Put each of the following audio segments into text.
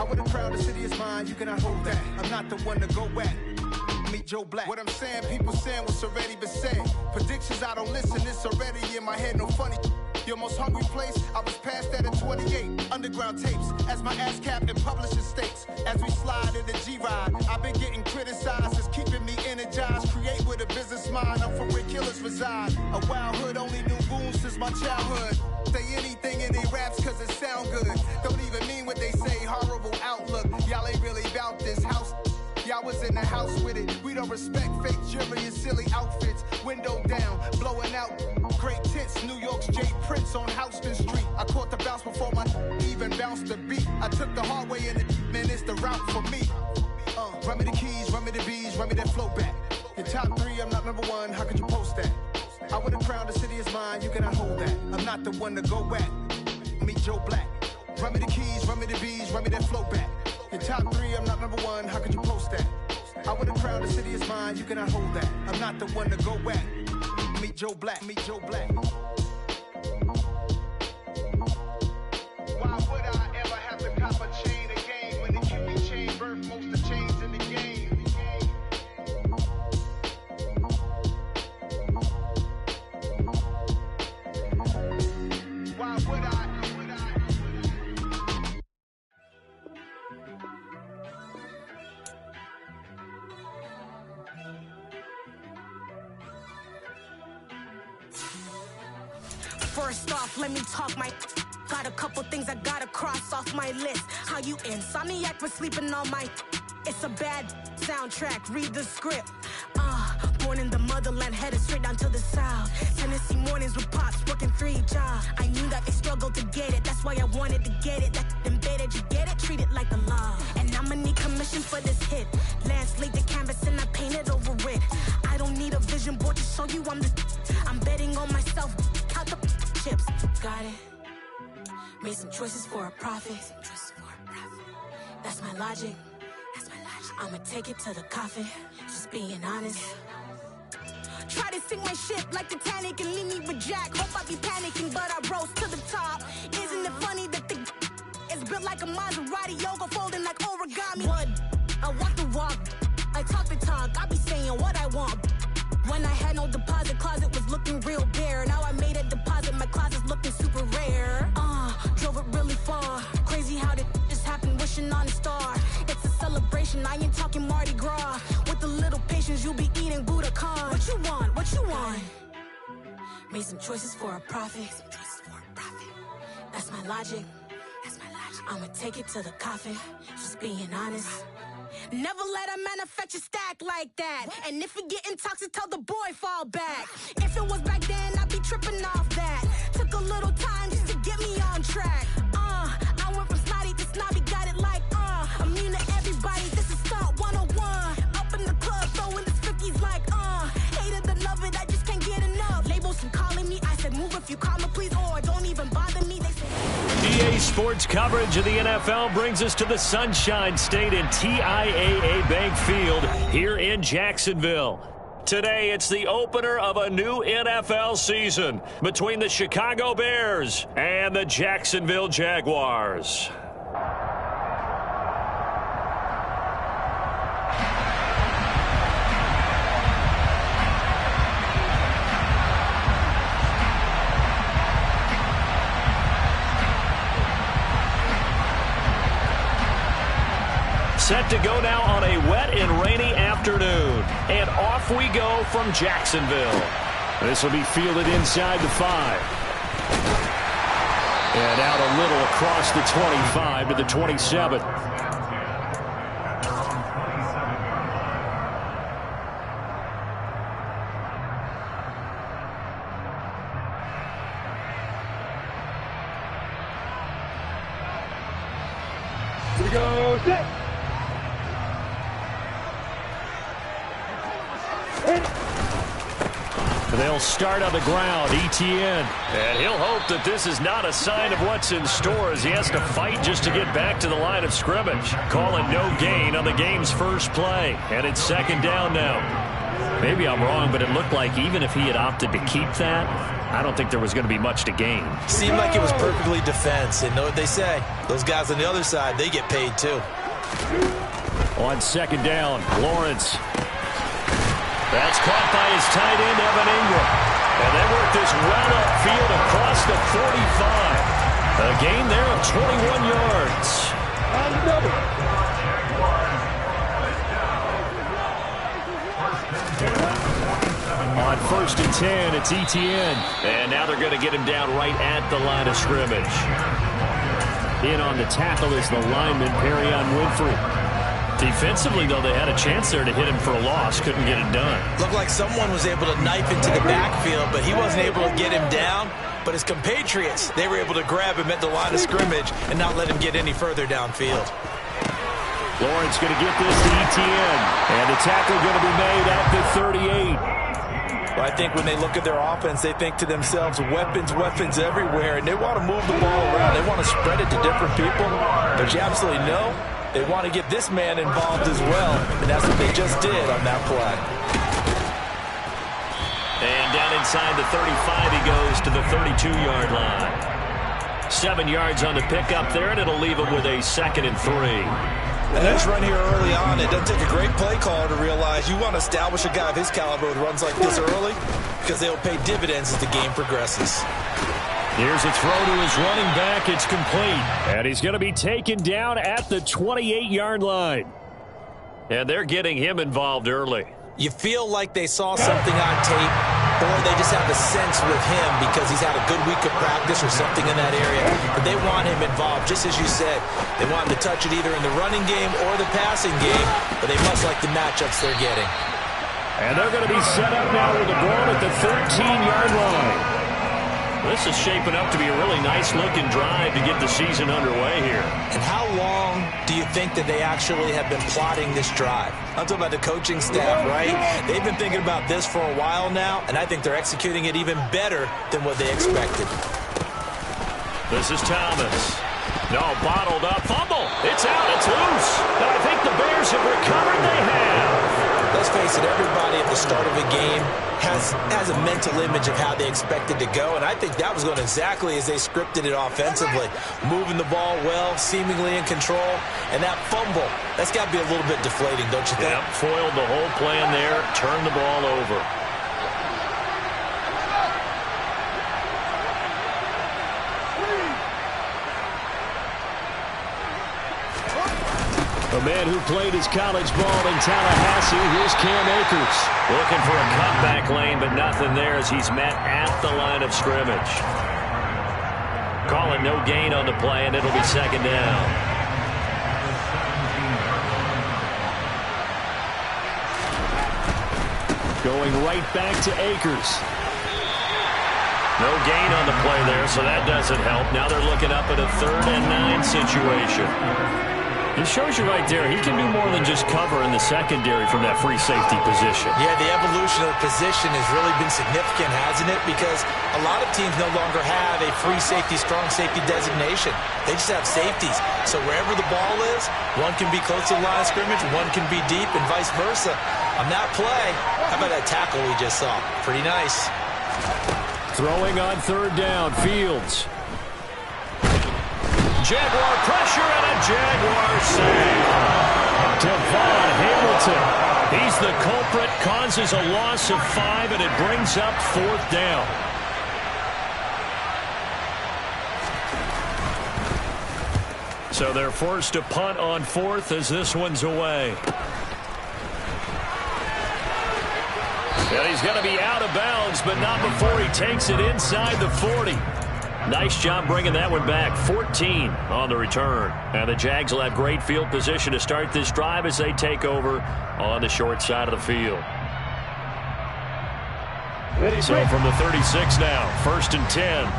would have crowned the city is mine, you cannot hold that. I'm not the one to go at. Meet Joe Black. What I'm saying, people saying what's already been said. Predictions, I don't listen, it's already in my head, no funny. Your most hungry place, I was past that at 28. Underground tapes, as my ass cap and publishing states. As we slide in the G-Ride, I've been getting criticized, it's keeping me energized. Create with a business mind, I'm from where killers reside. A wild hood, only knew goons since my childhood. Say anything in they raps cause it sound good. Don't even mean what they say, horrible outlook. Y'all ain't really about this house. Y'all was in the house with it. We don't respect fake jewelry and silly outfits. Window down, blowing out great tits. New York's Jay Prince on Houston Street. I caught the bounce before my even bounced the beat. I took the hard way in it, man, it's the route for me. Run me the keys, run me the bees, run me that flow back. Your top three, I'm not number one, how could you post that? I would have crowned the city is mine, you cannot hold that. I'm not the one to go at. Meet Joe Black. Run me the keys, run me the bees, run me that flow back. Your top three, I'm not number one, how could you post that? I would have crowned the city is mine, you cannot hold that. I'm not the one to go at. Meet Joe Black, meet Joe Black. Why would I ever have to cop a chain again when the Cupid chain birth most of chains in the game? Why would I? First off, let me talk my. Got a couple things I gotta cross off my list. How you insomniac for sleeping on my. It's a bad soundtrack, read the script. Born in the motherland, headed straight down to the south. Tennessee mornings with pops, working 3 jobs. I knew that they struggled to get it, that's why I wanted to get it. That embedded, you get it, treat it like the law. And I'ma need commission for this hit. Lance laid the canvas and I painted over it. I don't need a vision board to show you I'm betting on myself, count the chips. Got it. Made some choices for a profit. That's my logic. I'ma take it to the coffin, just being honest. Try to sink my ship like Titanic and leave me with Jack. Hope I be panicking, but I rose to the top. Isn't it funny that the is built like a Maserati, yoga folding like origami? What? I walk the walk, I talk the talk, I be saying what I want. When I had no deposit, closet was looking real bare. Now I made a deposit, my closet's looking super rare. Drove it really far. Crazy how did just happen, wishing on a star. It's a celebration, I ain't talking Mardi Gras. With a little patience, you'll be eating Budokan. What you want? What you want? Made some choices for a profit. That's my logic. I'ma take it to the coffin, just being honest. Never let a manufacture stack like that. And if it getting toxic, tell the boy fall back. If it was back then, I'd be tripping off that. Took a little time just to get me on track. I went from snotty to snobby, got it like immune to everybody, this is Stunt 101. Up in the club, throwing the cookies like hate it or love it, I just can't get enough. Labels keep calling me, I said move if you call me please, or don't even bother me. They say EA Sports coverage of the NFL brings us to the Sunshine State in TIAA Bank Field here in Jacksonville. Today, it's the opener of a new NFL season between the Chicago Bears and the Jacksonville Jaguars. Set to go now on a wet and rainy afternoon. And off we go from Jacksonville. This will be fielded inside the 5. And out a little across the 25 to the 27. Here we go, set. They'll start on the ground, Etienne. And he'll hope that this is not a sign of what's in store as he has to fight just to get back to the line of scrimmage. Calling no gain on the game's first play. And it's second down now. Maybe I'm wrong, but it looked like even if he had opted to keep that, I don't think there was going to be much to gain. Seemed like it was perfectly defense. And know what they say? Those guys on the other side, they get paid too. On second down, Lawrence. That's caught by his tight end, Evan Ingram. And they work this well upfield across the 45. A gain there of 21 yards. On first and 10, it's Etienne. And now they're going to get him down right at the line of scrimmage. In on the tackle is the lineman, Perion Winfrey. Defensively, though, they had a chance there to hit him for a loss. Couldn't get it done. Looked like someone was able to knife into the backfield, but he wasn't able to get him down. But his compatriots, they were able to grab him at the line of scrimmage and not let him get any further downfield. Lawrence going to get this to Etienne. And the tackle going to be made at the 38. Well, I think when they look at their offense, they think to themselves, weapons, weapons everywhere, and they want to move the ball around. They want to spread it to different people. But you absolutely know they want to get this man involved as well, and that's what they just did on that play. And down inside the 35, he goes to the 32-yard line. 7 yards on the pickup there, and it'll leave him with a 2nd and 3. And that's run here early on. It doesn't take a great play caller to realize you want to establish a guy of his caliber with runs like this early because they'll pay dividends as the game progresses. Here's a throw to his running back. It's complete. And he's going to be taken down at the 28-yard line. And they're getting him involved early. You feel like they saw something on tape, or they just have a sense with him because he's had a good week of practice or something in that area. But they want him involved, just as you said. They want him to touch it either in the running game or the passing game, but they must like the matchups they're getting. And they're going to be set up now with the ball at the 13-yard line. This is shaping up to be a really nice-looking drive to get the season underway here. And how long do you think that they actually have been plotting this drive? I'm talking about the coaching staff, right? They've been thinking about this for a while now, and I think they're executing it even better than what they expected. This is Thomas. No, bottled up. Fumble. It's out. It's loose. And I think the Bears have recovered. They have. Let's face it, everybody at the start of a game has a mental image of how they expect it to go, and I think that was going exactly as they scripted it offensively. Moving the ball well, seemingly in control, and that fumble, that's got to be a little bit deflating, don't you think? Yep, foiled the whole plan there, turned the ball over. A man who played his college ball in Tallahassee, here's Cam Akers. Looking for a cutback lane, but nothing there as he's met at the line of scrimmage. Calling no gain on the play, and it'll be 2nd down. Going right back to Akers. No gain on the play there, so that doesn't help. Now they're looking up at a 3rd and 9 situation. It shows you right there, he can do more than just cover in the secondary from that free safety position. Yeah, the evolution of the position has really been significant, hasn't it? Because a lot of teams no longer have a free safety, strong safety designation. They just have safeties. So wherever the ball is, one can be close to the line of scrimmage, one can be deep, and vice versa. On that play, how about that tackle we just saw? Pretty nice. Throwing on 3rd down, Fields. Jaguar pressure and a Jaguar save. Devon Hamilton. He's the culprit, causes a loss of 5, and it brings up 4th down. So they're forced to punt on 4th as this one's away. And he's going to be out of bounds, but not before he takes it inside the 40. Nice job bringing that one back. 14 on the return. And the Jags will have great field position to start this drive as they take over on the short side of the field. So from the 36 now, 1st and 10.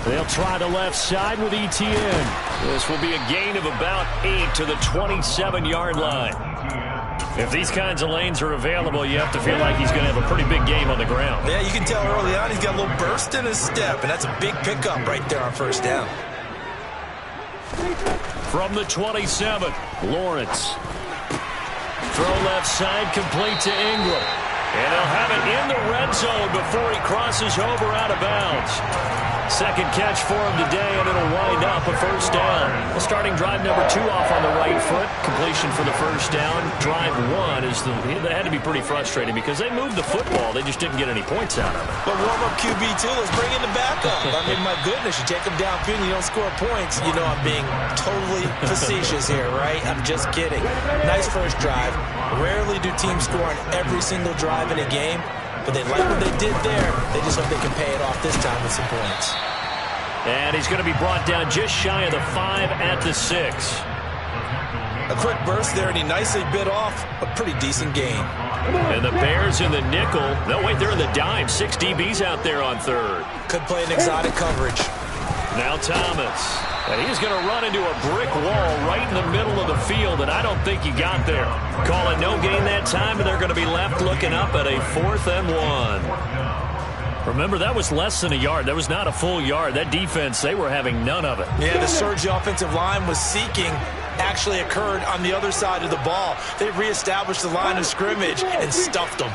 They'll try the left side with Etienne. This will be a gain of about 8 to the 27-yard line. If these kinds of lanes are available, you have to feel like he's going to have a pretty big game on the ground. Yeah, you can tell early on he's got a little burst in his step, and that's a big pickup right there on 1st down. From the 27, Lawrence. Throw left side, complete to Ingram. And they'll have it in the red zone before he crosses over out of bounds. Second catch for him today, and it'll wind up a first down. Well, starting drive number 2 off on the right foot. Completion for the first down. Drive 1 that had to be pretty frustrating because they moved the football. They just didn't get any points out of it. But warm-up QB2, let's bring in the backup. I mean, my goodness, you take them downfield and you don't score points. You know I'm being totally facetious here, right? I'm just kidding. Nice first drive. Rarely do teams score on every single drive in a game. But they like what they did there. They just hope they can pay it off this time with some points. And he's going to be brought down just shy of the 5 at the 6. A quick burst there, and he nicely bit off a pretty decent gain. And the Bears in the nickel. No, wait, they're in the dime. 6 DBs out there on third. Could play an exotic coverage. Now Thomas. And he's going to run into a brick wall right in the middle of the field, and I don't think he got there. Call it no gain that time, and they're going to be left looking up at a 4th and 1. Remember, that was less than a yard. That was not a full yard. That defense, they were having none of it. Yeah, the surge the offensive line was seeking actually occurred on the other side of the ball. They reestablished the line of scrimmage and stuffed them.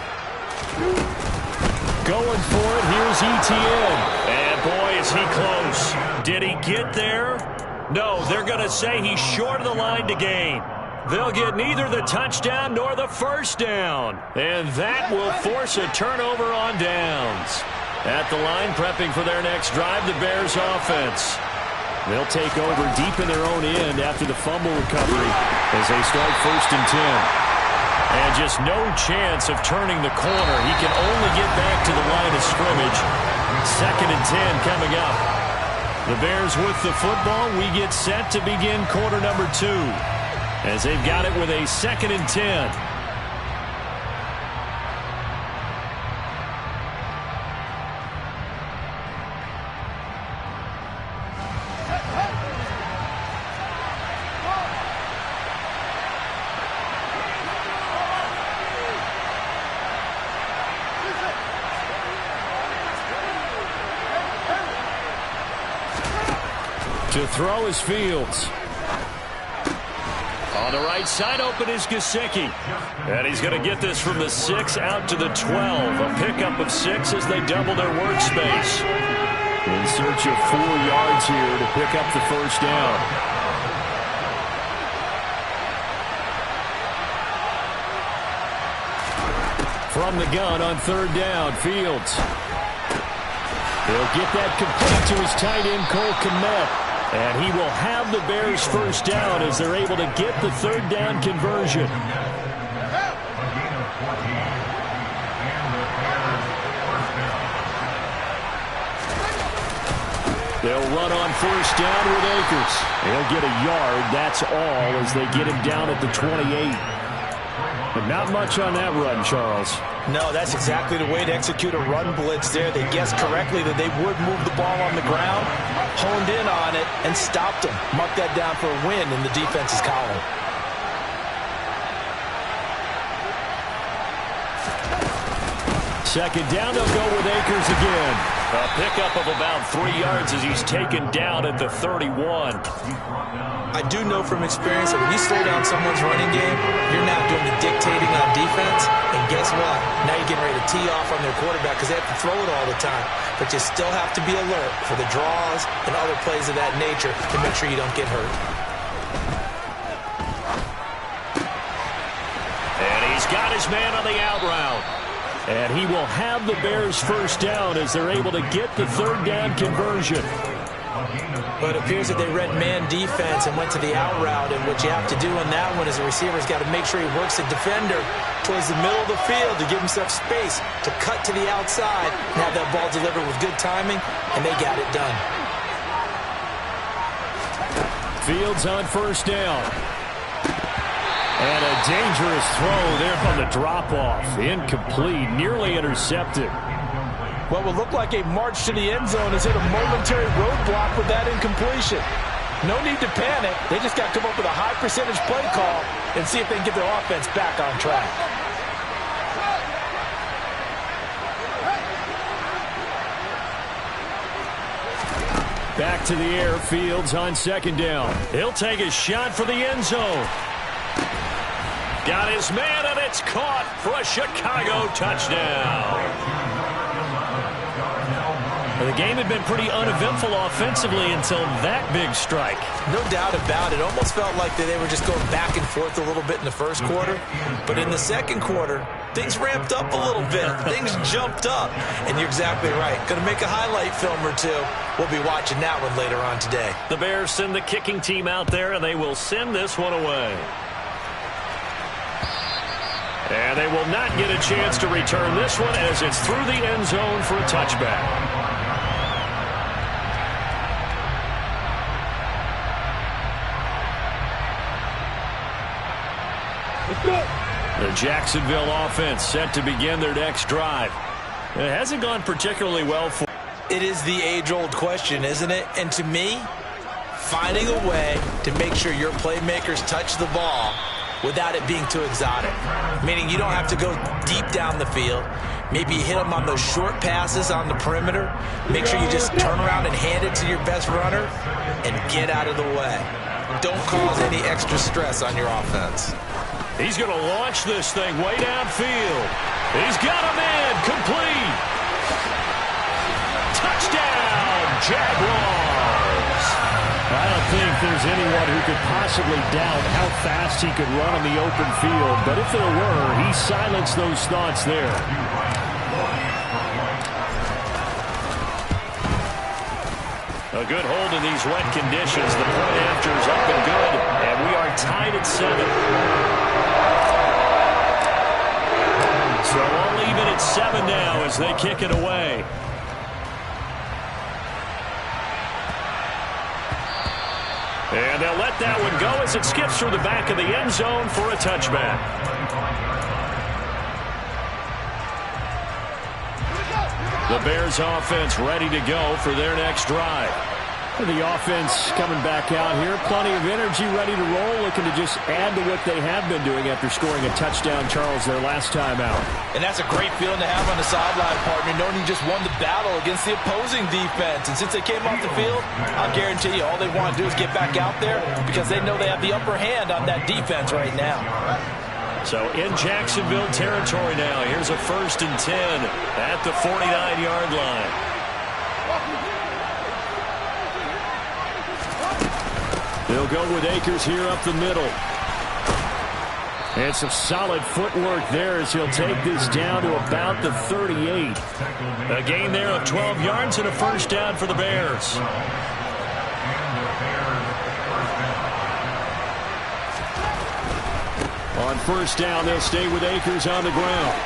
Going for it, here's Etienne. And boy, is he close. Did he get there? No, they're going to say he's short of the line to gain. They'll get neither the touchdown nor the first down. And that will force a turnover on downs. At the line, prepping for their next drive, the Bears offense. They'll take over deep in their own end after the fumble recovery as they start 1st and 10. And just no chance of turning the corner. He can only get back to the line of scrimmage. 2nd and 10 coming up. The Bears with the football. We get set to begin quarter number 2 as they've got it with a 2nd and 10. To throw is Fields. On the right side, open is Gesicki. And he's going to get this from the 6 out to the 12. A pickup of 6 as they double their workspace. In search of 4 yards here to pick up the first down. From the gun on 3rd down, Fields. He'll get that complete to his tight end, Cole Kmet. And he will have the Bears first down as they're able to get the 3rd down conversion. They'll run on 1st down with Akers. He'll get a yard, that's all, as they get him down at the 28. But not much on that run, Charles. No, that's exactly the way to execute a run blitz there. They guessed correctly that they would move the ball on the ground, honed in on it, and stopped them. Marked that down for a win in the defense's column. Second down, they'll go with Akers again. A pickup of about 3 yards as he's taken down at the 31. I do know from experience that when you slow down someone's running game, you're now doing the dictating on defense. And guess what? Now you're getting ready to tee off on their quarterback because they have to throw it all the time. But you still have to be alert for the draws and other plays of that nature to make sure you don't get hurt. And he's got his man on the out route. And he will have the Bears first down as they're able to get the 3rd down conversion. But it appears that they read man defense and went to the out route. And what you have to do on that one is the receiver's got to make sure he works the defender towards the middle of the field to give himself space to cut to the outside and have that ball delivered with good timing, and they got it done. Fields on 1st down. And a dangerous throw there on the drop-off. Incomplete, nearly intercepted. What will look like a march to the end zone has hit a momentary roadblock with that incompletion. No need to panic. They just got to come up with a high percentage play call and see if they can get their offense back on track. Back to the air, Fields on 2nd down. He'll take a shot for the end zone. Got his man, and it's caught for a Chicago touchdown. The game had been pretty uneventful offensively until that big strike. No doubt about it. Almost felt like they were just going back and forth a little bit in the first quarter. But in the second quarter, things ramped up a little bit. Things jumped up. And you're exactly right. Going to make a highlight film or two. We'll be watching that one later on today. The Bears send the kicking team out there, and they will send this one away. And they will not get a chance to return this one as it's through the end zone for a touchback. The Jacksonville offense set to begin their next drive. It hasn't gone particularly well for. It is the age-old question, isn't it? And to me, finding a way to make sure your playmakers touch the ball without it being too exotic. Meaning you don't have to go deep down the field. Maybe you hit them on those short passes on the perimeter. Make sure you just turn around and hand it to your best runner and get out of the way. Don't cause any extra stress on your offense. He's going to launch this thing way downfield. He's got him in. Complete. Touchdown, Jaguars. I don't think there's anyone who could possibly doubt how fast he could run on the open field. But if there were, he silenced those thoughts there. A good hold in these wet conditions. The point after is up and good. And we are tied at 7. So all even at 7 now as they kick it away. And they'll let that one go as it skips through the back of the end zone for a touchback. The Bears offense ready to go for their next drive. The offense coming back out here. Plenty of energy, ready to roll, looking to just add to what they have been doing after scoring a touchdown, Charles, their last time out. And that's a great feeling to have on the sideline, partner, knowing you just won the battle against the opposing defense. And since they came off the field, I'll guarantee you all they want to do is get back out there because they know they have the upper hand on that defense right now. So in Jacksonville territory now, here's a 1st and 10 at the 49-yard line. They'll go with Akers here up the middle. And some solid footwork there as he'll take this down to about the 38. A gain there of 12 yards and a first down for the Bears. On first down, they'll stay with Akers on the ground.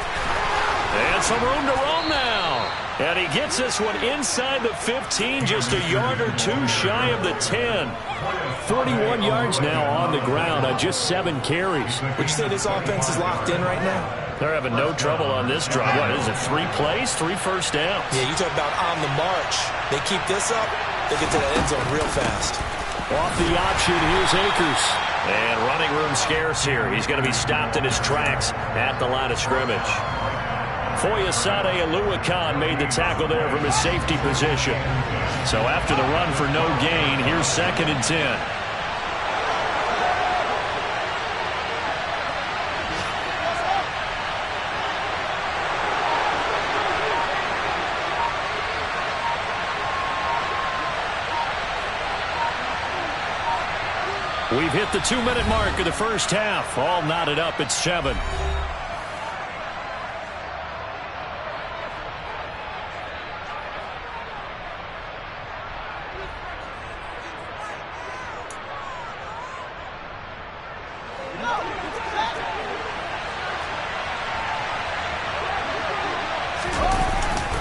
And some room to roam now. And he gets this one inside the 15, just a yard or two shy of the 10. 41 yards now on the ground on just 7 carries. Would you say this offense is locked in right now? They're having no trouble on this drive. What is it, 3 plays, 3 first downs? Yeah, you talk about on the march. They keep this up, they get to the end zone real fast. Off the option, here's Akers. And running room scarce here. He's going to be stopped in his tracks at the line of scrimmage. Foyesade Oluwakan made the tackle there from his safety position. So after the run for no gain, here's 2nd and 10. We've hit the 2-minute mark of the first half. All knotted up at 7.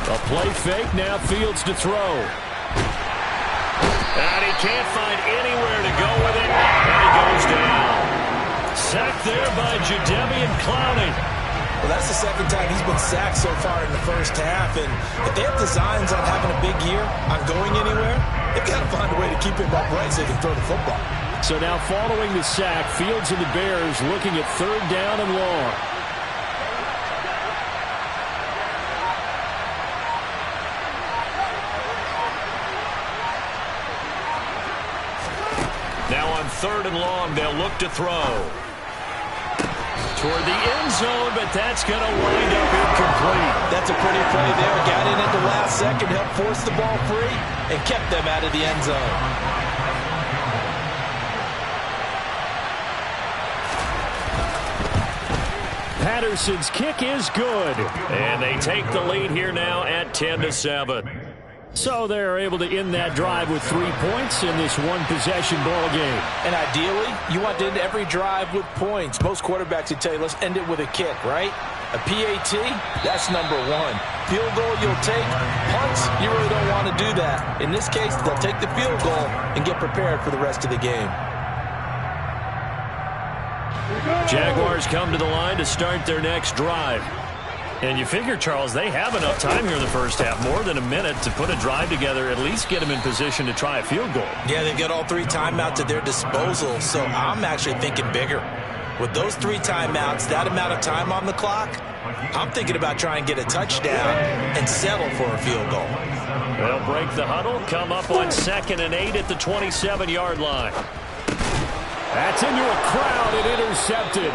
A play fake, now Fields to throw. And he can't find anywhere to go with it, and he goes down. Sacked there by Jadeveon Clowney. Well, that's the second time he's been sacked so far in the first half, and if they have designs on having a big year, on going anywhere, they've got to find a way to keep him upright so they can throw the football. So now following the sack, Fields and the Bears looking at 3rd down and long. Now on 3rd and long, they'll look to throw. toward the end zone, but that's going to wind up incomplete. That's a pretty play there. Got in at the last second, helped force the ball free, and kept them out of the end zone. Patterson's kick is good. And they take the lead here now at 10-7. So they're able to end that drive with 3 points in this one-possession ball game. And ideally, you want to end every drive with points. Most quarterbacks would tell you, let's end it with a kick, right? A PAT, that's number one. Field goal you'll take. Punts, you really don't want to do that. In this case, they'll take the field goal and get prepared for the rest of the game. Jaguars come to the line to start their next drive. And you figure, Charles, they have enough time here in the first half, more than a minute, to put a drive together, at least get them in position to try a field goal. Yeah, they've got all 3 timeouts at their disposal, so I'm actually thinking bigger. With those 3 timeouts, that amount of time on the clock, I'm thinking about trying to get a touchdown and settle for a field goal. They'll break the huddle, come up on 2nd and 8 at the 27-yard line. That's into a crowd and intercepted.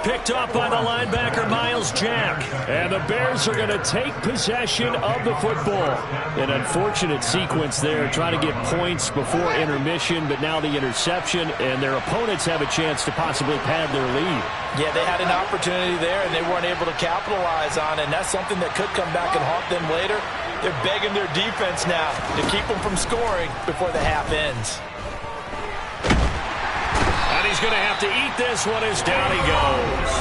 Picked off by the linebacker, Myles Jack. And the Bears are going to take possession of the football. An unfortunate sequence there, trying to get points before intermission, but now the interception, and their opponents have a chance to possibly pad their lead. Yeah, they had an opportunity there, and they weren't able to capitalize on it, and that's something that could come back and haunt them later. They're begging their defense now to keep them from scoring before the half ends. And he's going to have to eat this one as down he goes.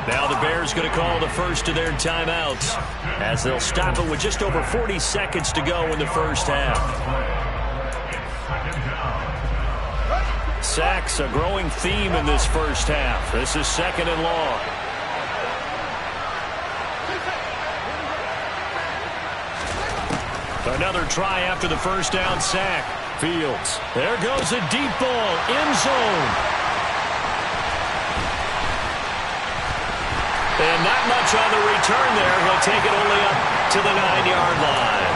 Now the Bears going to call the first of their timeouts as they'll stop it with just over 40 seconds to go in the first half. Sacks, a growing theme in this first half. This is 2nd and long. Another try after the first down sack. Fields. There goes a deep ball. End zone. And not much on the return there. He'll take it only up to the 9-yard line.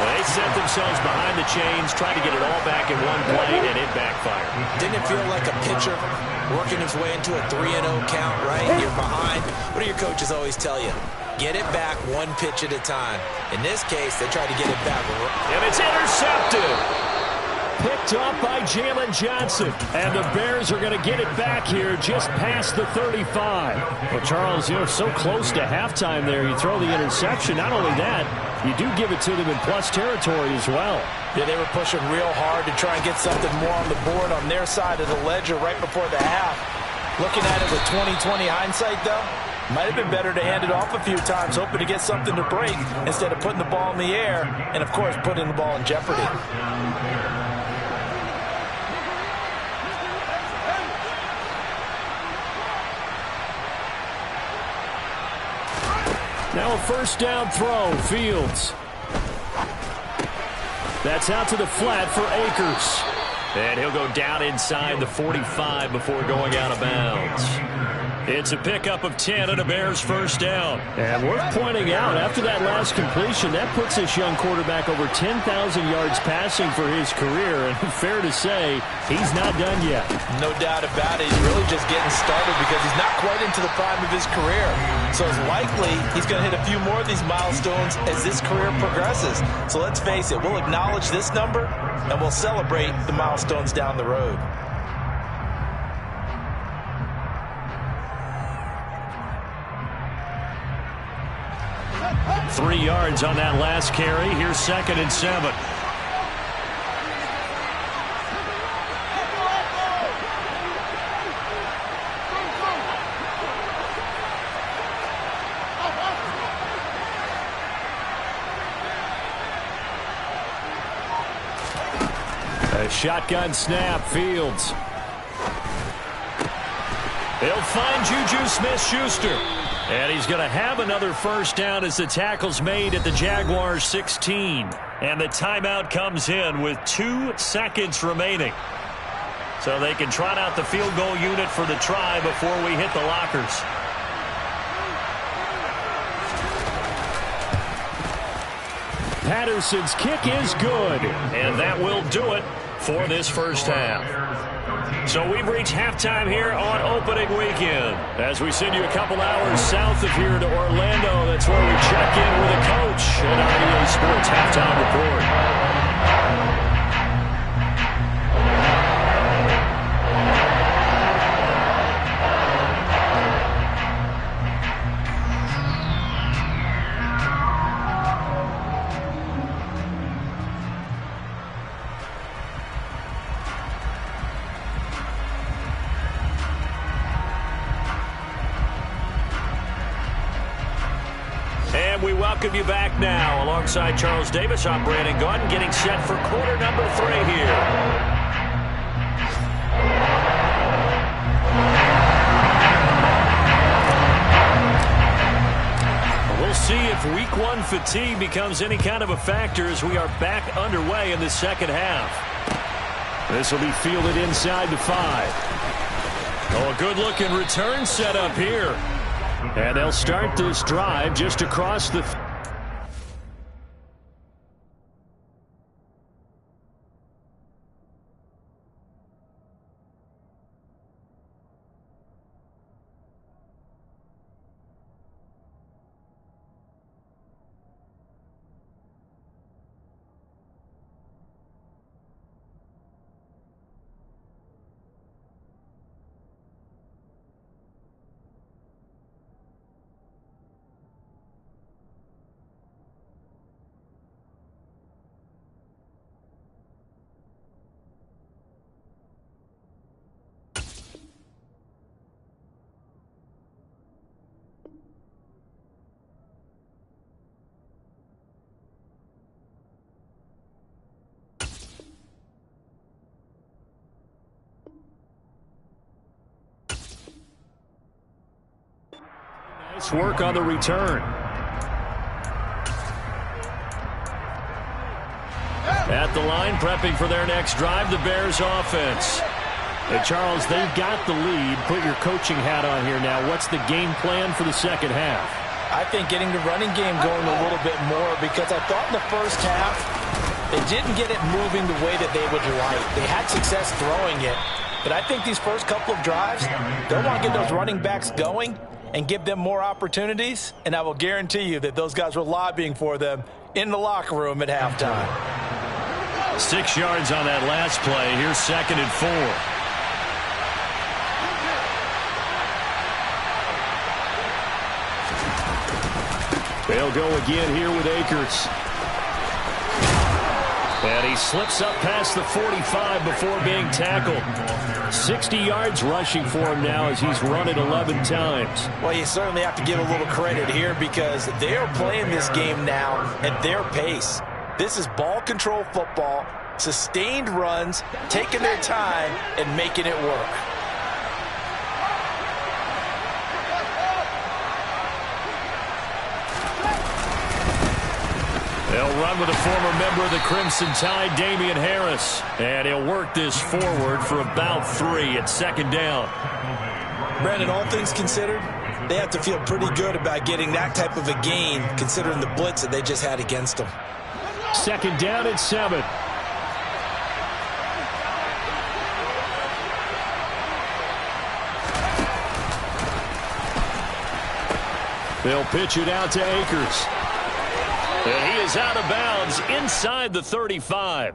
Well, they set themselves behind the chains, tried to get it all back in one play, and it backfired. Didn't it feel like a pitcher working his way into a 3-0 count, right? You're behind. What do your coaches always tell you? Get it back one pitch at a time. In this case, they tried to get it back. And it's intercepted. Picked up by Jalen Johnson. And the Bears are going to get it back here just past the 35. Well, Charles, so close to halftime there. You throw the interception. Not only that, you do give it to them in plus territory as well. Yeah, they were pushing real hard to try and get something more on the board on their side of the ledger right before the half. Looking at it with 20/20 hindsight, though, might have been better to hand it off a few times, hoping to get something to break instead of putting the ball in the air and, of course, putting the ball in jeopardy. Now a first down throw. Fields. That's out to the flat for Akers. And he'll go down inside the 45 before going out of bounds. It's a pickup of 10 and a Bears first down. And worth pointing out, after that last completion, that puts this young quarterback over 10,000 yards passing for his career. And fair to say, he's not done yet. No doubt about it. He's really just getting started because he's not quite into the prime of his career. So it's likely he's going to hit a few more of these milestones as this career progresses. So let's face it, we'll acknowledge this number and we'll celebrate the milestones down the road. Three yards on that last carry. Here's 2nd and 7. A shotgun snap. Fields. He'll find Juju Smith-Schuster. And he's going to have another first down as the tackle's made at the Jaguars 16. And the timeout comes in with 2 seconds remaining. So they can trot out the field goal unit for the try before we hit the lockers. Patterson's kick is good. And that will do it for this first half. So we've reached halftime here on opening weekend. As we send you a couple hours south of here to Orlando, that's where we check in with a coach at our EA Sports Halftime Report. We welcome you back now. Alongside Charles Davis, I'm Brandon Gaudin, getting set for quarter number 3 here. We'll see if week 1 fatigue becomes any kind of a factor as we are back underway in the second half. This will be fielded inside the 5. Oh, a good-looking return set up here. And they'll start this drive just across the... Nice work on the return. At the line, prepping for their next drive, the Bears offense. Hey, Charles, they've got the lead. Put your coaching hat on here now. What's the game plan for the second half? I think getting the running game going a little bit more, because I thought in the first half they didn't get it moving the way that they would like. They had success throwing it, but I think these first couple of drives, they'll want to get those running backs going and give them more opportunities, and I will guarantee you that those guys were lobbying for them in the locker room at halftime. 6 yards on that last play. Here's 2nd and 4. They'll go again here with Akers. And he slips up past the 45 before being tackled. 60 yards rushing for him now as he's run it 11 times. Well, you certainly have to give a little credit here because they are playing this game now at their pace. This is ball control football, sustained runs, taking their time and making it work. They'll run with a former member of the Crimson Tide, Damian Harris. And he'll work this forward for about 3 at 2nd down. Brandon, all things considered, they have to feel pretty good about getting that type of a gain considering the blitz that they just had against them. 2nd down at 7. They'll pitch it out to Akers. And he is out of bounds inside the 35.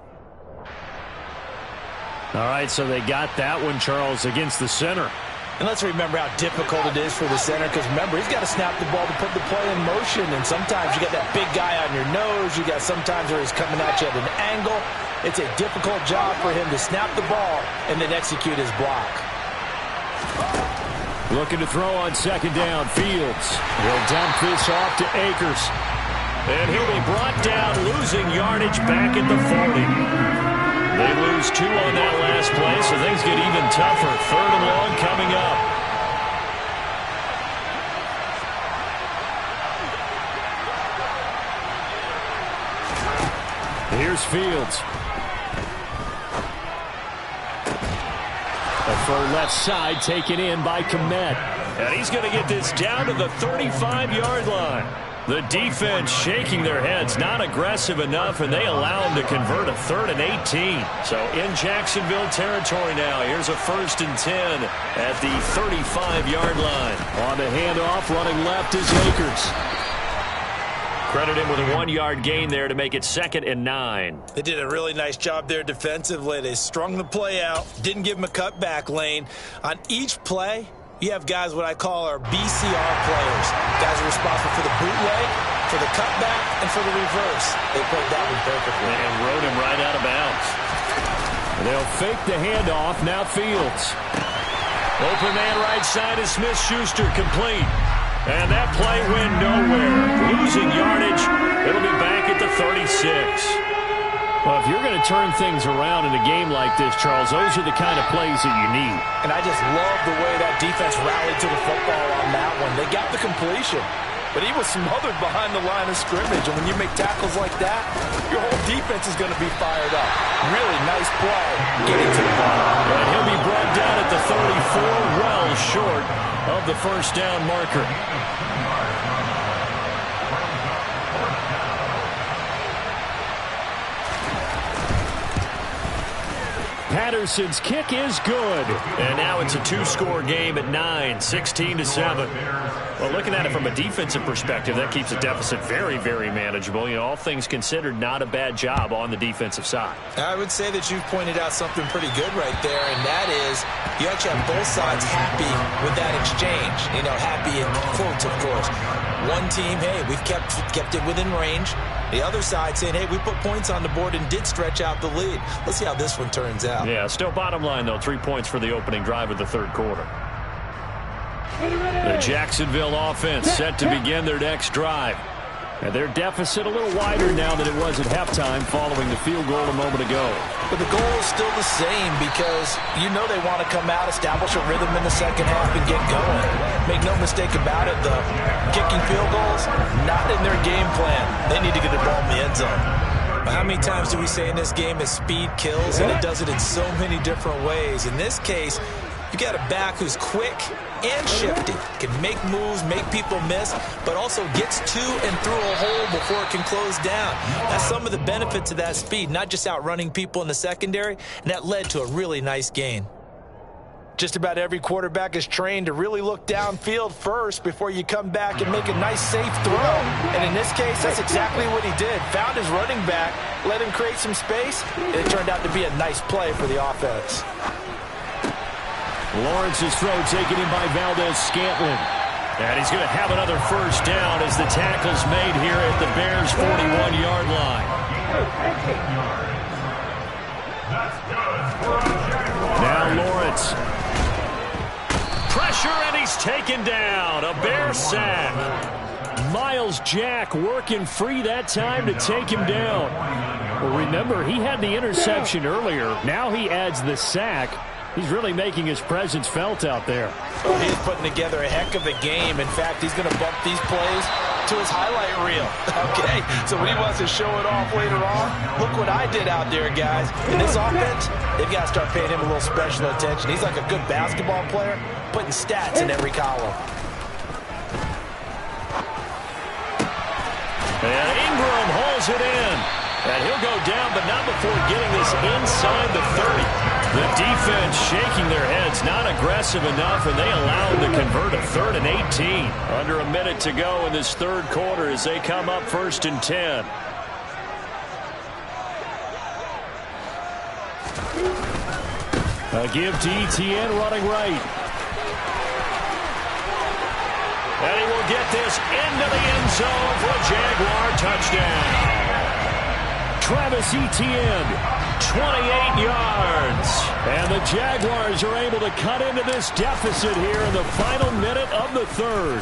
All right, so they got that one, Charles, against the center. And let's remember how difficult it is for the center, because remember, he's got to snap the ball to put the play in motion, and sometimes you got that big guy on your nose. You got sometimes where he's coming at you at an angle. It's a difficult job for him to snap the ball and then execute his block. Looking to throw on 2nd down, Fields. He'll dump this off to Akers. And he'll be brought down, losing yardage back at the 40. They lose 2 on that last play, so things get even tougher. 3rd and long coming up. Here's Fields. A throw left side taken in by Kmet. And he's going to get this down to the 35-yard line. The defense shaking their heads, not aggressive enough, and they allow them to convert a 3rd and 18. So in Jacksonville territory now. Here's a 1st and 10 at the 35-yard line. On the handoff, running left is Akers. Credit him with a 1-yard gain there to make it 2nd and 9. They did a really nice job there defensively. They strung the play out, didn't give him a cutback lane. On each play, you have guys what I call our BCR players. Guys are responsible for the bootleg, for the cutback, and for the reverse. They played that one perfectly. And rode him right out of bounds. They'll fake the handoff. Now Fields. Open man right side is Smith-Schuster, complete. And that play went nowhere. Losing yardage. It'll be back at the 36. Well, if you're going to turn things around in a game like this, Charles, those are the kind of plays that you need. And I just love the way that defense rallied to the football on that one. They got the completion, but he was smothered behind the line of scrimmage. And when you make tackles like that, your whole defense is going to be fired up. Really nice play getting to the ball. And he'll be brought down at the 34, well short of the 1st down marker. Patterson's kick is good. And now it's a 2-score game at 9, 16-7. Well, looking at it from a defensive perspective, that keeps the deficit very, very manageable. You know, all things considered, not a bad job on the defensive side. I would say that you've pointed out something pretty good right there, and that is you actually have both sides happy with that exchange. You know, happy in quotes, of course. One team, hey, we've kept it within range. The other side saying, hey, we put points on the board and did stretch out the lead. Let's see how this one turns out. Yeah, still bottom line, though, 3 points for the opening drive of the 3rd quarter. The Jacksonville offense set to begin their next drive. And their deficit a little wider now than it was at halftime following the field goal a moment ago. But the goal is still the same because you know they want to come out, establish a rhythm in the second half, and get going. Make no mistake about it, the kicking field goals, not in their game plan. They need to get the ball in the end zone. But how many times do we say in this game that speed kills, and it does it in so many different ways? In this case, you got a back who's quick and shifty, can make moves, make people miss, but also gets to and through a hole before it can close down. That's some of the benefits of that speed, not just outrunning people in the secondary, and that led to a really nice gain. Just about every quarterback is trained to really look downfield first before you come back and make a nice, safe throw. And in this case, that's exactly what he did. Found his running back, let him create some space, and it turned out to be a nice play for the offense. Lawrence's throw taken in by Valdez-Scantling. And he's going to have another 1st down as the tackle's made here at the Bears' 41-yard line. Now Lawrence. Pressure, and he's taken down. A Bear sack. Myles Jack working free that time to take him down. Well, remember, he had the interception earlier. Now he adds the sack. He's really making his presence felt out there. Oh, he's putting together a heck of a game. In fact, he's going to bump these plays to his highlight reel. Okay, so when he wants to show it off later on, look what I did out there, guys. In this offense, they've got to start paying him a little special attention. He's like a good basketball player, putting stats in every column. And Ingram hauls it in. And he'll go down, but not before getting this inside the 30. The defense shaking their heads, not aggressive enough, and they allow them to convert a 3rd and 18. Under a minute to go in this 3rd quarter as they come up 1st and 10. A give to Etienne running right. And he will get this into the end zone for a Jaguar touchdown. Travis Etienne, 28 yards. And the Jaguars are able to cut into this deficit here in the final minute of the 3rd.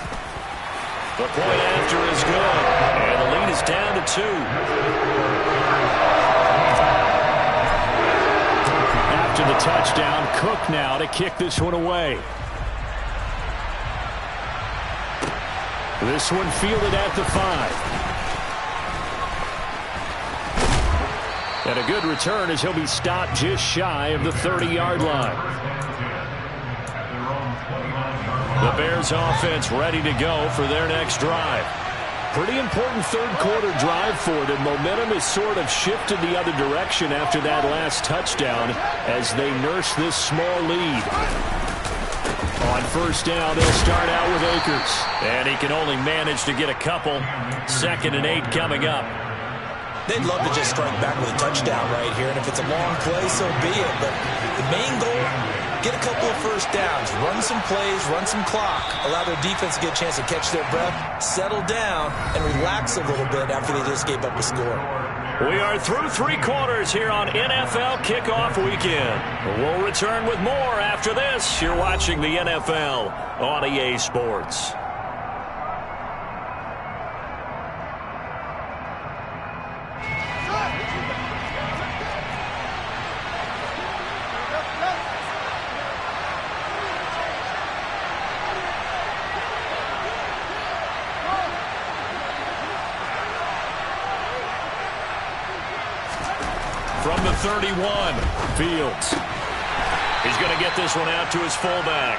The point after is good. And the lead is down to 2. After the touchdown, Cook now to kick this one away. This one fielded at the 5. And a good return as he'll be stopped just shy of the 30-yard line. The Bears offense ready to go for their next drive. Pretty important third-quarter drive for them. Momentum has sort of shifted the other direction after that last touchdown as they nurse this small lead. On first down, they'll start out with Akers. And he can only manage to get a couple. 2nd and 8 coming up. They'd love to just strike back with a touchdown right here, and if it's a long play, so be it. But the main goal, get a couple of first downs, run some plays, run some clock, allow their defense to get a chance to catch their breath, settle down, and relax a little bit after they just gave up a score. We are through 3 quarters here on NFL Kickoff Weekend. We'll return with more after this. You're watching the NFL on EA Sports. From the 31, Fields. He's going to get this one out to his fullback.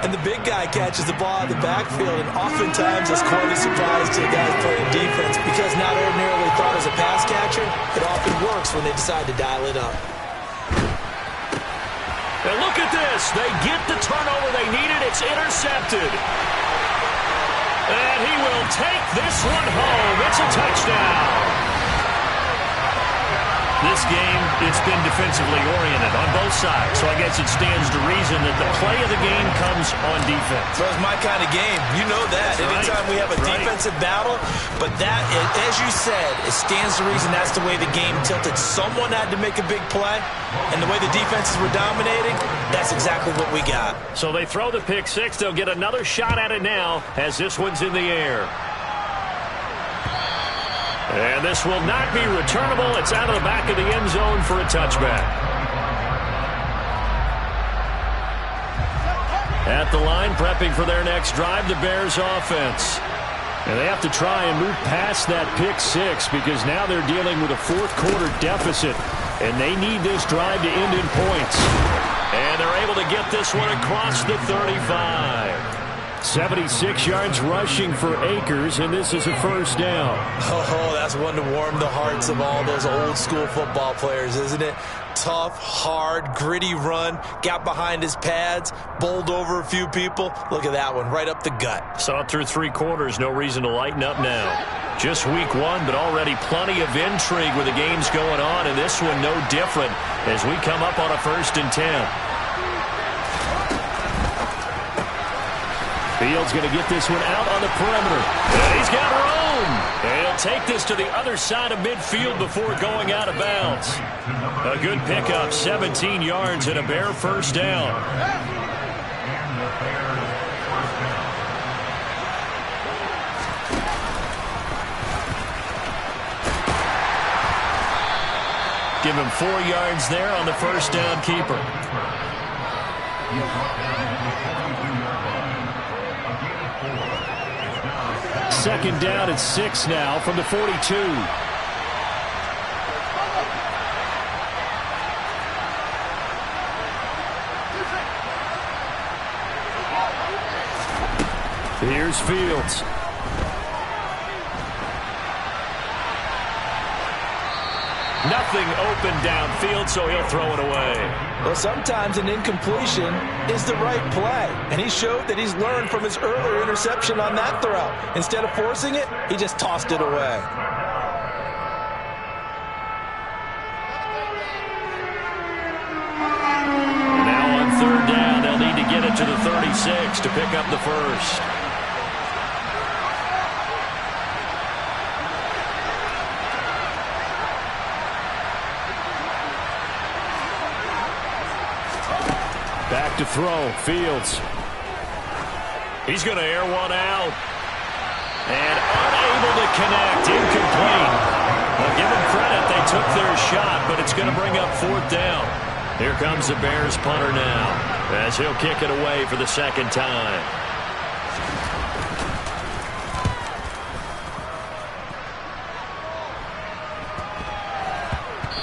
And the big guy catches the ball in the backfield, and oftentimes it's quite a surprise to the guys playing defense because not ordinarily thought as a pass catcher, it often works when they decide to dial it up. And look at this. They get the turnover they needed. It's intercepted. And he will take this one home. It's a touchdown. This game, it's been defensively oriented on both sides, so I guess it stands to reason that the play of the game comes on defense. So it's my kind of game. You know that. That's anytime we have a defensive battle, but that, as you said, it stands to reason that's the way the game tilted. Someone had to make a big play, and the way the defenses were dominating, that's exactly what we got. So they throw the pick six. They'll get another shot at it now as this one's in the air. And this will not be returnable. It's out of the back of the end zone for a touchback. At the line, prepping for their next drive, the Bears offense. And they have to try and move past that pick six because now they're dealing with a fourth-quarter deficit, and they need this drive to end in points. And they're able to get this one across the 35. 76 yards rushing for Akers, and this is a first down. Oh, that's one to warm the hearts of all those old-school football players, isn't it? Tough, hard, gritty run, got behind his pads, bowled over a few people. Look at that one, right up the gut. Saw it through 3 quarters, no reason to lighten up now. Just week 1, but already plenty of intrigue with the games going on, and this one no different as we come up on a 1st and 10. Fields going to get this one out on the perimeter. And he's got room. And he'll take this to the other side of midfield before going out of bounds. A good pickup, 17 yards and a Bear first down. Give him 4 yards there on the first down keeper. 2nd down at 6 now from the 42. Here's Fields. Nothing open downfield, so he'll throw it away. Well, sometimes an incompletion is the right play, and he showed that he's learned from his earlier interception on that throw. Instead of forcing it, he just tossed it away. Now on 3rd down, they'll need to get it to the 36 to pick up the first. Back to throw, Fields. He's going to air one out. And unable to connect, incomplete. Well, give them credit, they took their shot, but it's going to bring up 4th down. Here comes the Bears punter now, as he'll kick it away for the 2nd time.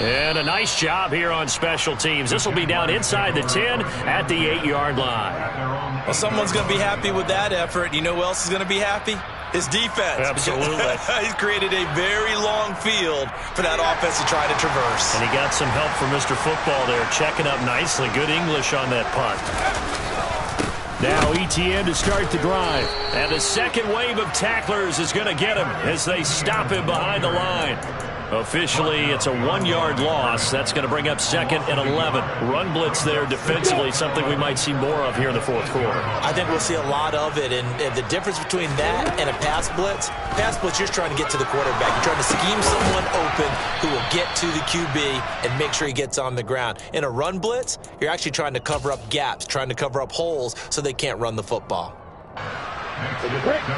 And a nice job here on special teams. This will be down inside the 10 at the 8-yard line. Well, someone's going to be happy with that effort. You know who else is going to be happy? His defense. Absolutely. He's created a very long field for that offense to try to traverse. And he got some help from Mr. Football there, checking up nicely. Good English on that punt. Now ETN to start the drive. And the second wave of tacklers is going to get him as they stop him behind the line. Officially, it's a 1-yard loss. That's going to bring up 2nd and 11. Run blitz there defensively, something we might see more of here in the fourth quarter. I think we'll see a lot of it. And the difference between that and a pass blitz, you're trying to get to the quarterback. You're trying to scheme someone open who will get to the QB and make sure he gets on the ground. In a run blitz, you're actually trying to cover up gaps, trying to cover up holes so they can't run the football.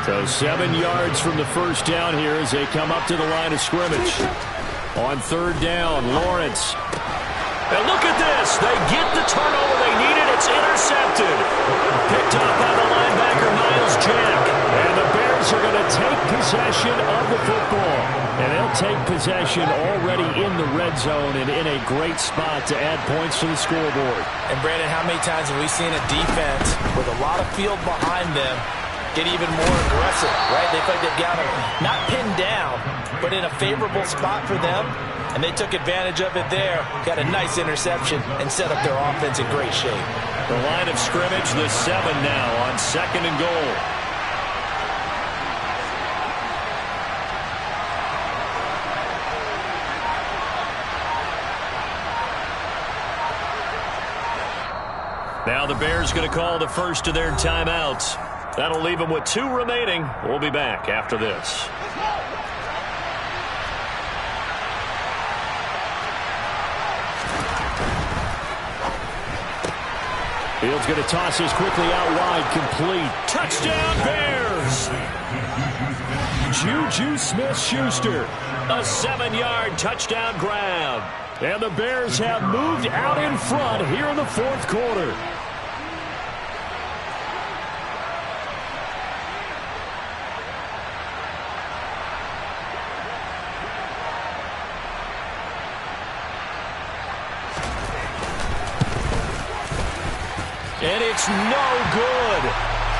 So 7 yards from the first down here as they come up to the line of scrimmage. On 3rd down, Lawrence. And look at this. They get the turnover they needed. It's intercepted. Picked up by the linebacker, Myles Jack. And the Bears are going to take possession of the football. And they'll take possession already in the red zone and in a great spot to add points to the scoreboard. And, Brandon, how many times have we seen a defense with a lot of field behind them get even more aggressive, right? They feel like they've got them not pinned down, but in a favorable spot for them, and they took advantage of it there, got a nice interception, and set up their offense in great shape. The line of scrimmage, the 7 now on 2nd and goal. Now the Bears going to call the first of their timeouts. That'll leave them with 2 remaining. We'll be back after this. Fields going to toss this quickly out wide, complete. Touchdown Bears! Juju Smith-Schuster. A 7-yard touchdown grab. And the Bears have moved out in front here in the fourth quarter. And it's no good.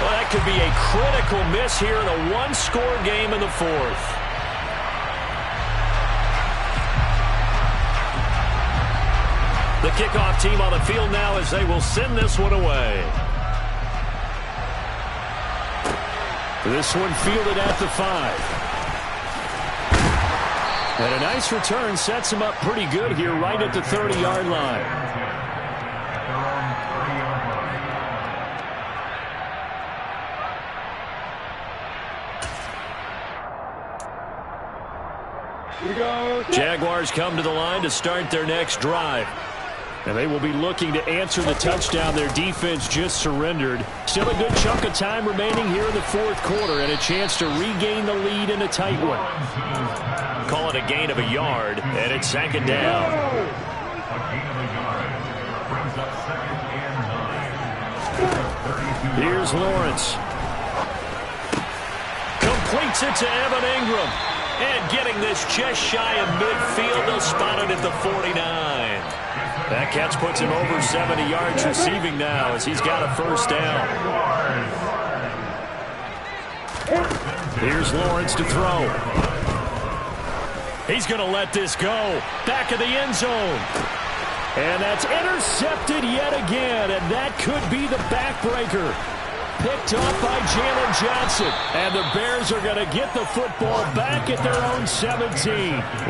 Well, that could be a critical miss here in a 1-score game in the fourth. The kickoff team on the field now as they will send this one away. This one fielded at the 5. And a nice return sets him up pretty good here right at the 30-yard line. Jaguars come to the line to start their next drive. And they will be looking to answer the touchdown their defense just surrendered. Still a good chunk of time remaining here in the fourth quarter and a chance to regain the lead in a tight one. Call it a gain of a yard, and it's 2nd down. Here's Lawrence. Completes it to Evan Ingram. And getting this just shy of midfield, they'll spot it at the 49. That catch puts him over 70 yards receiving now as he's got a first down. Here's Lawrence to throw. He's going to let this go. Back of the end zone. And that's intercepted yet again, and that could be the backbreaker. Picked off by Jalen Johnson. And the Bears are going to get the football back at their own 17.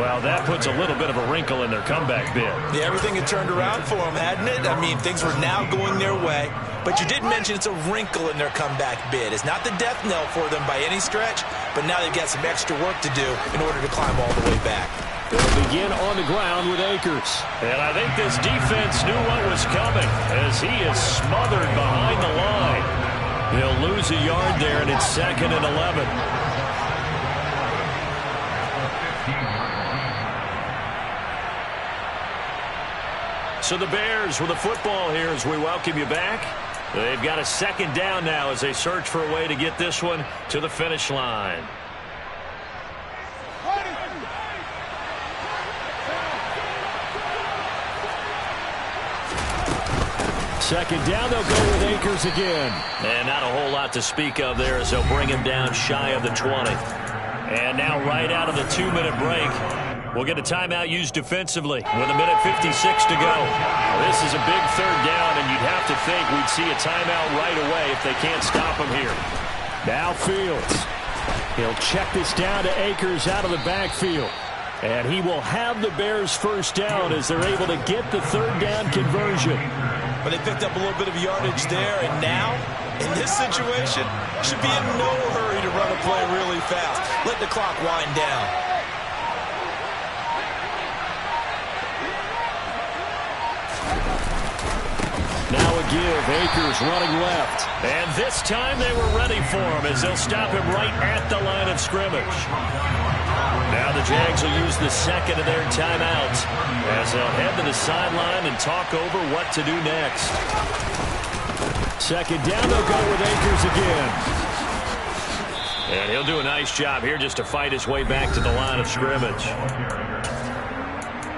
Well, that puts a little bit of a wrinkle in their comeback bid. Yeah, everything had turned around for them, hadn't it? I mean, things were now going their way. But you did mention it's a wrinkle in their comeback bid. It's not the death knell for them by any stretch, but now they've got some extra work to do in order to climb all the way back. They'll begin on the ground with Akers. And I think this defense knew what was coming as he is smothered behind the line. He'll lose a yard there, and it's 2nd and 11. So the Bears with the football here as we welcome you back. They've got a 2nd down now as they search for a way to get this one to the finish line. Second down, they'll go with Akers again. And not a whole lot to speak of there as they'll bring him down shy of the 20. And now right out of the 2-minute break, we'll get a timeout used defensively with 1:56 to go. This is a big third down, and you'd have to think we'd see a timeout right away if they can't stop him here. Now Fields. He'll check this down to Akers out of the backfield. And he will have the Bears first down as they're able to get the third down conversion. But they picked up a little bit of yardage there, and now, in this situation, should be in no hurry to run a play really fast. Let the clock wind down. Now a give, Akers running left. And this time they were ready for him as they'll stop him right at the line of scrimmage. Now the Jags will use the second of their timeouts as they'll head to the sideline and talk over what to do next. Second down, they'll go with Akers again. And he'll do a nice job here just to fight his way back to the line of scrimmage.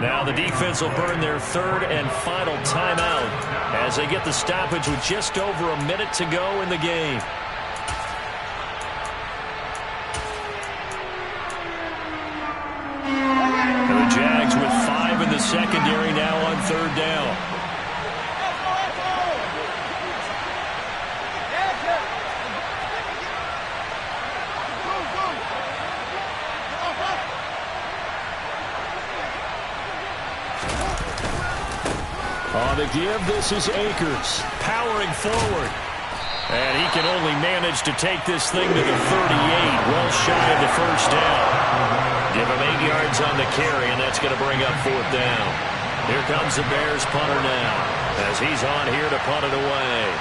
Now the defense will burn their third and final timeout as they get the stoppage with just over a minute to go in the game. And the Jags with 5 in the secondary now on third down. On the give, this is Akers. Powering forward. And he can only manage to take this thing to the 38, well shy of the first down. Give him 8 yards on the carry, and that's going to bring up fourth down. Here comes the Bears punter now as he's on here to punt it away.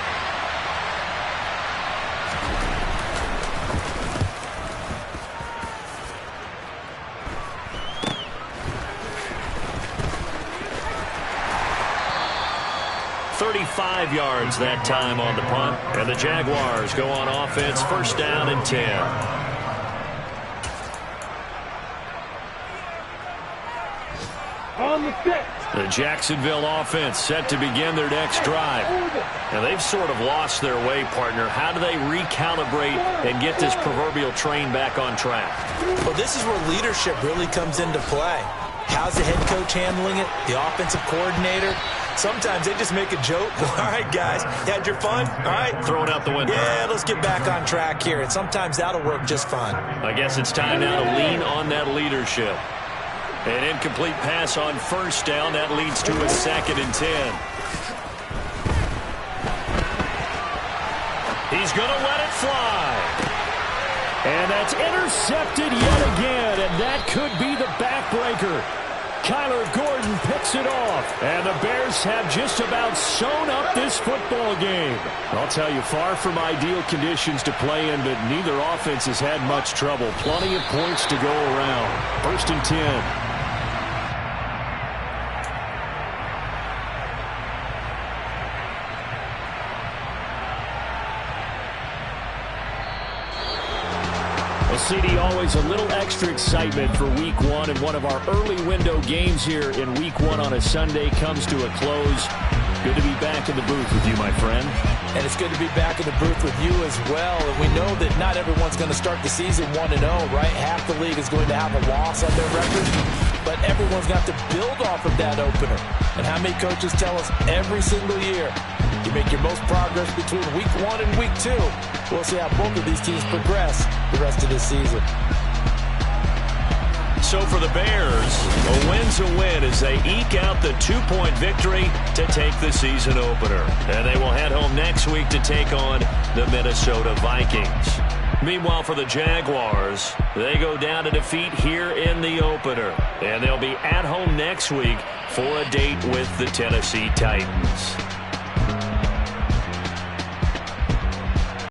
.35 yards that time on the punt, and the Jaguars go on offense, first down and 10. On the set. The Jacksonville offense set to begin their next drive. Now they've sort of lost their way, partner. How do they recalibrate and get this proverbial train back on track? Well, this is where leadership really comes into play. How's the head coach handling it? The offensive coordinator? Sometimes they just make a joke. All right, guys, you had your fun? All right. Throw it out the window. Yeah, let's get back on track here. And sometimes that'll work just fine. I guess it's time now to lean on that leadership. An incomplete pass on first down. That leads to a 2nd and 10. He's going to let it fly. And that's intercepted yet again, and that could be the backbreaker. Kyler Gordon picks it off, and the Bears have just about sewn up this football game. I'll tell you, far from ideal conditions to play in, but neither offense has had much trouble. Plenty of points to go around. 1st and 10. CD, always a little extra excitement for Week 1, and one of our early window games here in Week 1 on a Sunday comes to a close. Good to be back in the booth with you, my friend. And it's good to be back in the booth with you as well. And we know that not everyone's going to start the season 1-0, right? Half the league is going to have a loss on their record. But everyone's got to build off of that opener. And how many coaches tell us every single year, you make your most progress between Week 1 and Week 2. We'll see how both of these teams progress the rest of this season. So for the Bears, a win's a win as they eke out the 2-point victory to take the season opener. And they will head home next week to take on the Minnesota Vikings. Meanwhile, for the Jaguars, they go down to defeat here in the opener. And they'll be at home next week for a date with the Tennessee Titans.